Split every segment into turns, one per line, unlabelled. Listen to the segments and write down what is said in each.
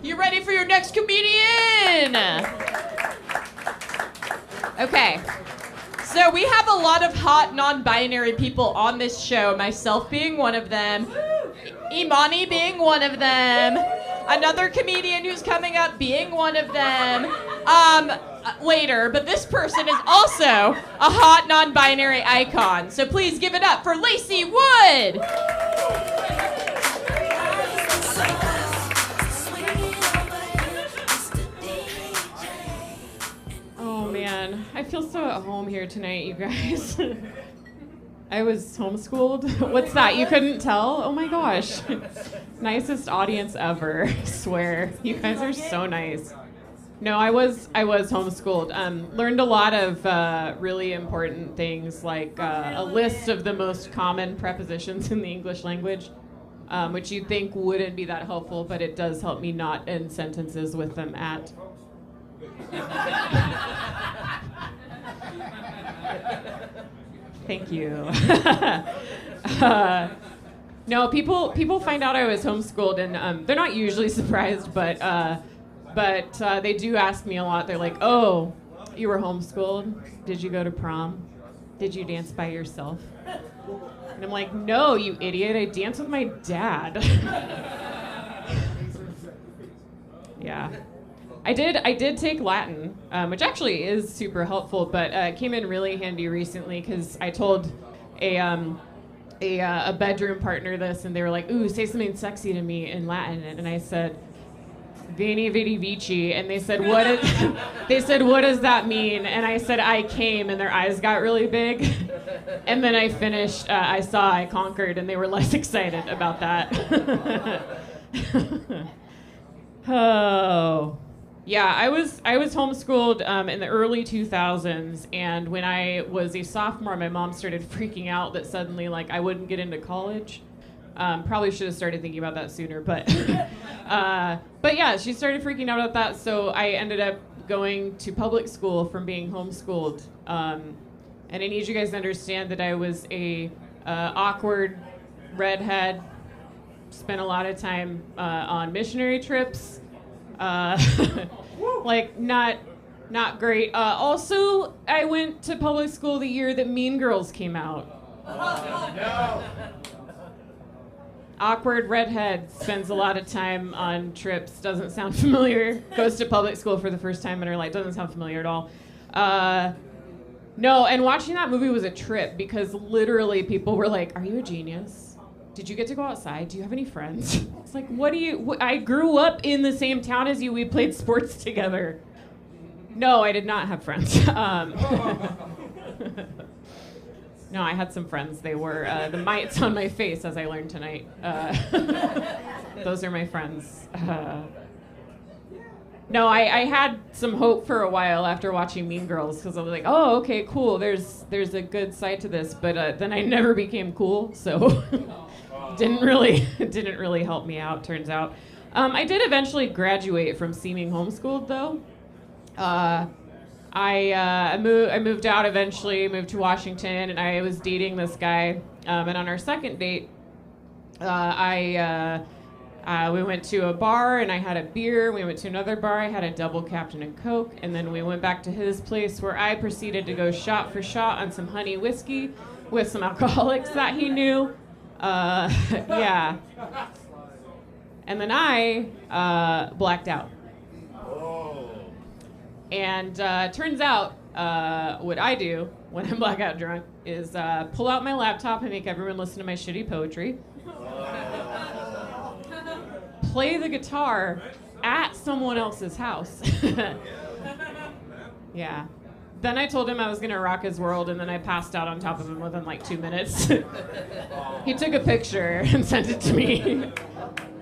You ready for your next comedian? Okay. So we have a lot of hot non-binary people on this show, myself being one of them, Imani being one of them, another comedian who's coming up being one of them, later, but this person is also a hot non-binary icon. So please give it up for Lacy Wood. Oh man, I feel so at home here tonight, you guys. I was homeschooled. What's that? You couldn't tell? Oh my gosh. Nicest audience ever. I swear. You guys are so nice. No, I was homeschooled. Learned a lot of really important things, like a list of the most common prepositions in the English language, which you'd think wouldn't be that helpful, but it does help me not end sentences with them at. Thank you. No, people find out I was homeschooled, and they're not usually surprised, but they do ask me a lot. They're like, "Oh, you were homeschooled? Did you go to prom? Did you dance by yourself?" And I'm like, "No, you idiot! I danced with my dad." Yeah. I did take Latin, which actually is super helpful, but it came in really handy recently because I told a bedroom partner this, and they were like, "Ooh, say something sexy to me in Latin," and I said, "Veni vidi vici," and they said, "What does that mean?" And I said, "I came," and their eyes got really big, and then I finished, I saw I conquered, and they were less excited about that. Oh. Yeah, I was homeschooled in the early 2000s, and when I was a sophomore, my mom started freaking out that suddenly, like, I wouldn't get into college. Probably should have started thinking about that sooner, but yeah, she started freaking out about that, so I ended up going to public school from being homeschooled. And I need you guys to understand that I was a awkward redhead, spent a lot of time on missionary trips. Like not great. Also, I went to public school the year that Mean Girls came out. No. Awkward redhead spends a lot of time on trips. Doesn't sound familiar. Goes to public school for the first time in her life. Doesn't sound familiar at all. No, and watching that movie was a trip because literally people were like, "Are you a genius? Did you get to go outside? Do you have any friends?" It's like, I grew up in the same town as you. We played sports together. No, I did not have friends. No, I had some friends. They were the mites on my face, as I learned tonight. Those are my friends. No, I had some hope for a while after watching Mean Girls because I was like, "Oh, okay, cool. There's a good side to this." But then I never became cool, so didn't really help me out. Turns out, I did eventually graduate from seeming homeschooled, though. I moved out eventually, moved to Washington, and I was dating this guy. And on our second date, we went to a bar and I had a beer. We went to another bar. I had a double Captain and Coke. And then we went back to his place where I proceeded to go shot for shot on some honey whiskey with some alcoholics that he knew. Yeah. And then I blacked out. And turns out what I do when I'm blackout drunk is pull out my laptop and make everyone listen to my shitty poetry. Play the guitar at someone else's house. Yeah. Then I told him I was going to rock his world, and then I passed out on top of him within like 2 minutes. He took a picture and sent it to me.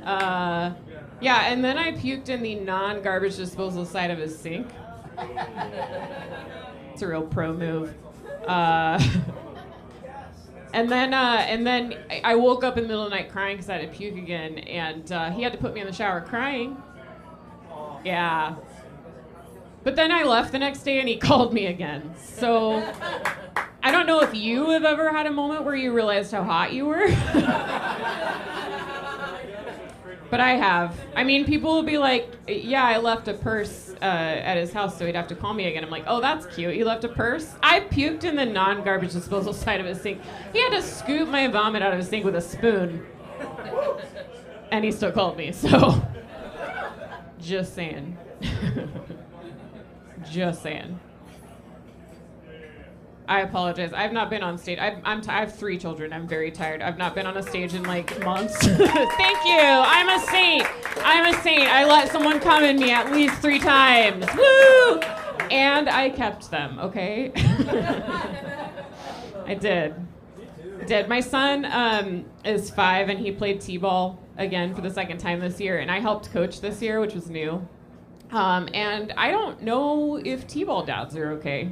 Yeah, and then I puked in the non-garbage disposal side of his sink. It's a real pro move. And then I woke up in the middle of the night crying because I had to puke again, and he had to put me in the shower crying. Yeah. But then I left the next day and he called me again. So I don't know if you have ever had a moment where you realized how hot you were. But I have. I mean, people will be like, yeah, I left a purse at his house, so he'd have to call me again. I'm like, oh, that's cute. You left a purse? I puked in the non-garbage disposal side of his sink. He had to scoop my vomit out of his sink with a spoon. And he still called me, so. Just saying. Just saying. I apologize. I've not been on stage. I have 3 children. I'm very tired. I've not been on a stage in like months. Thank you. I'm a saint. I'm a saint. I let someone come in me at least 3 times. Woo! And I kept them, okay? I did. My son is 5 and he played t-ball again for the 2nd time this year. And I helped coach this year, which was new. And I don't know if t-ball dads are okay.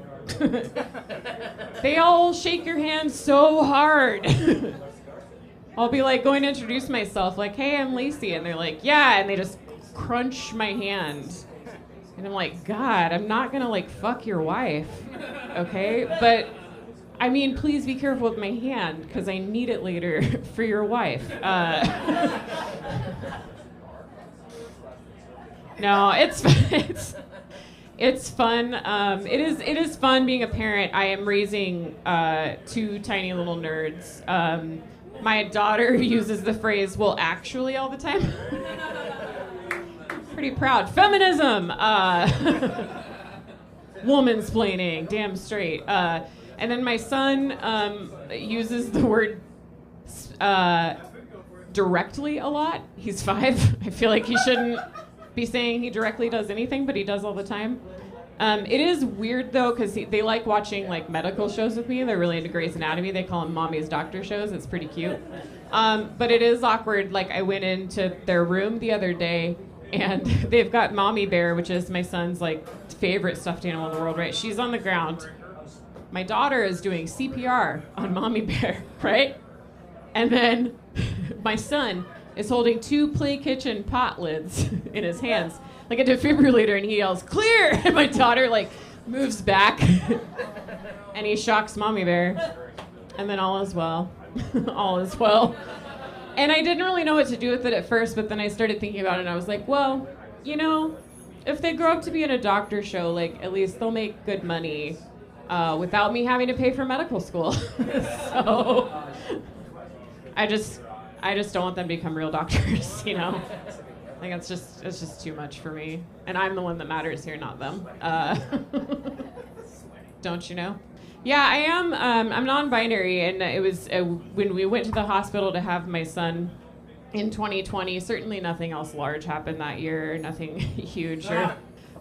They all shake your hand so hard. I'll be like going to introduce myself, like, hey, I'm Lacy. And they're like, yeah. And they just crunch my hand. And I'm like, God, I'm not going to like fuck your wife. Okay. But I mean, please be careful with my hand because I need it later for your wife. No, it's fun. It is fun being a parent. I am raising 2 tiny little nerds. My daughter uses the phrase "well, actually" all the time. Pretty proud. Feminism. Womansplaining. Damn straight. And then my son uses the word directly a lot. He's 5. I feel like he shouldn't be saying he directly does anything, but he does all the time. It is weird though, because they like watching like medical shows with me. They're really into Grey's Anatomy. They call them mommy's doctor shows. It's pretty cute. But it is awkward. Like I went into their room the other day and they've got Mommy Bear, which is my son's like favorite stuffed animal in the world, right? She's on the ground. My daughter is doing CPR on Mommy Bear, right? And then my son is holding 2 play kitchen pot lids in his hands, like a defibrillator, and he yells, "Clear!" And my daughter like moves back, and he shocks Mommy Bear, and then all is well. All is well. And I didn't really know what to do with it at first, but then I started thinking about it, and I was like, well, you know, if they grow up to be in a doctor show, like at least they'll make good money without me having to pay for medical school. So I just don't want them to become real doctors, you know? Like it's just too much for me. And I'm the one that matters here, not them. Don't you know? Yeah, I am. I'm non-binary, and it was when we went to the hospital to have my son in 2020, certainly nothing else large happened that year, nothing huge or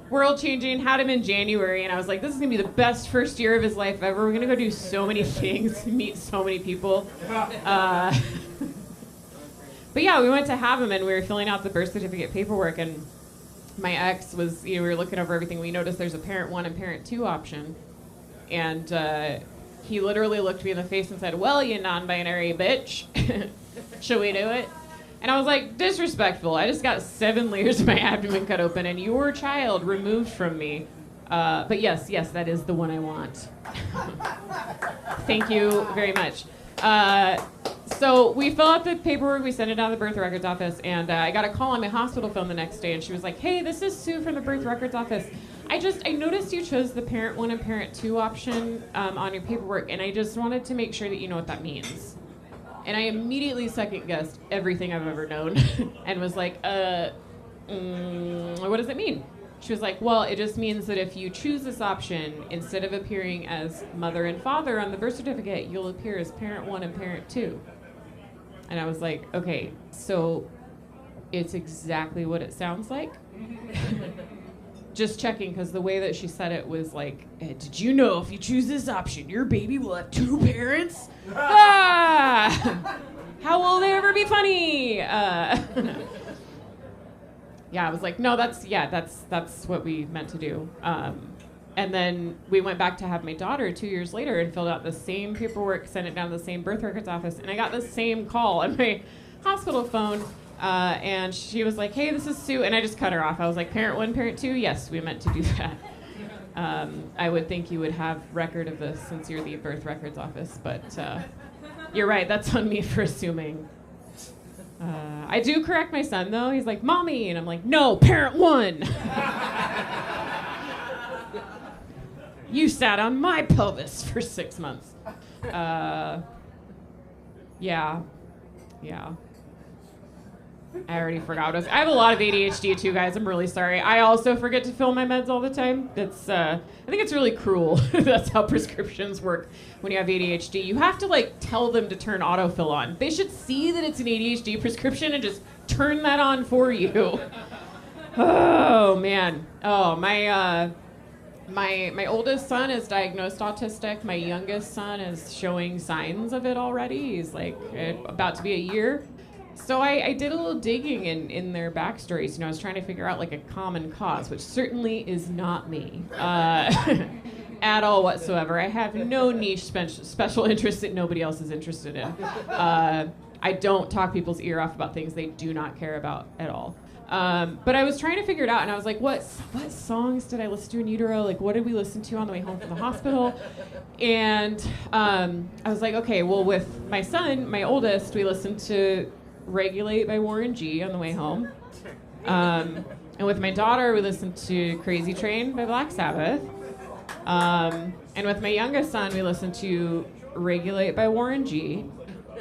world-changing. Had him in January, and I was like, this is going to be the best first year of his life ever. We're going to go do so many things, meet so many people. But yeah, we went to have him, and we were filling out the birth certificate paperwork, and my ex was, we were looking over everything. We noticed there's a parent 1 and parent 2 option. And he literally looked me in the face and said, well, you non-binary bitch, should we do it? And I was like, disrespectful. I just got 7 layers of my abdomen cut open and your child removed from me. But yes, that is the one I want. Thank you very much. So we fill out the paperwork, we send it down to the birth records office, and I got a call on my hospital phone the next day, and she was like, hey, this is Sue from the birth records office. I noticed you chose the parent 1 and parent 2 option on your paperwork, and I just wanted to make sure that you know what that means. And I immediately second-guessed everything I've ever known and was like, what does it mean? She was like, well, it just means that if you choose this option, instead of appearing as mother and father on the birth certificate, you'll appear as parent 1 and parent 2. And I was like, okay, so it's exactly what it sounds like? Just checking, because the way that she said it was like, did you know if you choose this option, your baby will have 2 parents? Ah! How will they ever be funny? Yeah, I was like, no, that's what we meant to do. And then we went back to have my daughter 2 years later and filled out the same paperwork, sent it down to the same birth records office, and I got the same call on my hospital phone. And she was like, hey, this is Sue, and I just cut her off. I was like, parent 1, parent 2? Yes, we meant to do that. I would think you would have record of this since you're the birth records office, but you're right, that's on me for assuming. I do correct my son, though. He's like, Mommy, and I'm like, no, parent one. You sat on my pelvis for 6 months. Yeah. I already forgot. I have a lot of ADHD too, guys. I'm really sorry. I also forget to fill my meds all the time. I think it's really cruel. That's how prescriptions work when you have ADHD. You have to tell them to turn autofill on. They should see that it's an ADHD prescription and just turn that on for you. Oh man. Oh my oldest son is diagnosed autistic. My youngest son is showing signs of it already. He's about to be a year. So I did a little digging in their backstories. I was trying to figure out a common cause, which certainly is not me at all whatsoever. I have no niche special interest that nobody else is interested in. I don't talk people's ear off about things they do not care about at all. But I was trying to figure it out, and I was like, what songs did I listen to in utero? What did we listen to on the way home from the hospital? And I was like, okay, well, with my son, my oldest, we listened to Regulate by Warren G on the way home. And with my daughter, we listened to Crazy Train by Black Sabbath. And with my youngest son, we listened to Regulate by Warren G.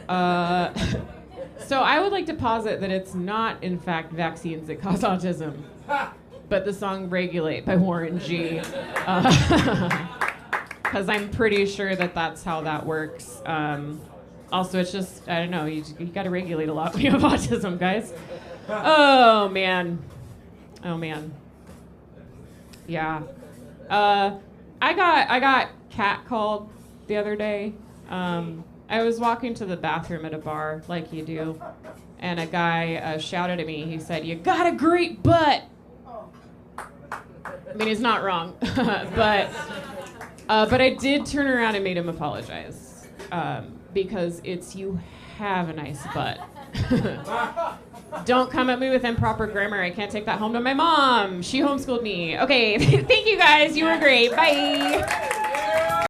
So I would like to posit that it's not, in fact, vaccines that cause autism, but the song Regulate by Warren G. Because I'm pretty sure that that's how that works. Also, it's just, I don't know, you got to regulate a lot when you have autism, guys. Oh, man. Yeah. I got catcalled the other day. I was walking to the bathroom at a bar, like you do, and a guy shouted at me. He said, "You got a great butt." I mean, he's not wrong, but I did turn around and made him apologize, because you have a nice butt. Don't come at me with improper grammar. I can't take that home to my mom. She homeschooled me. Okay, thank you guys. You were great. Bye.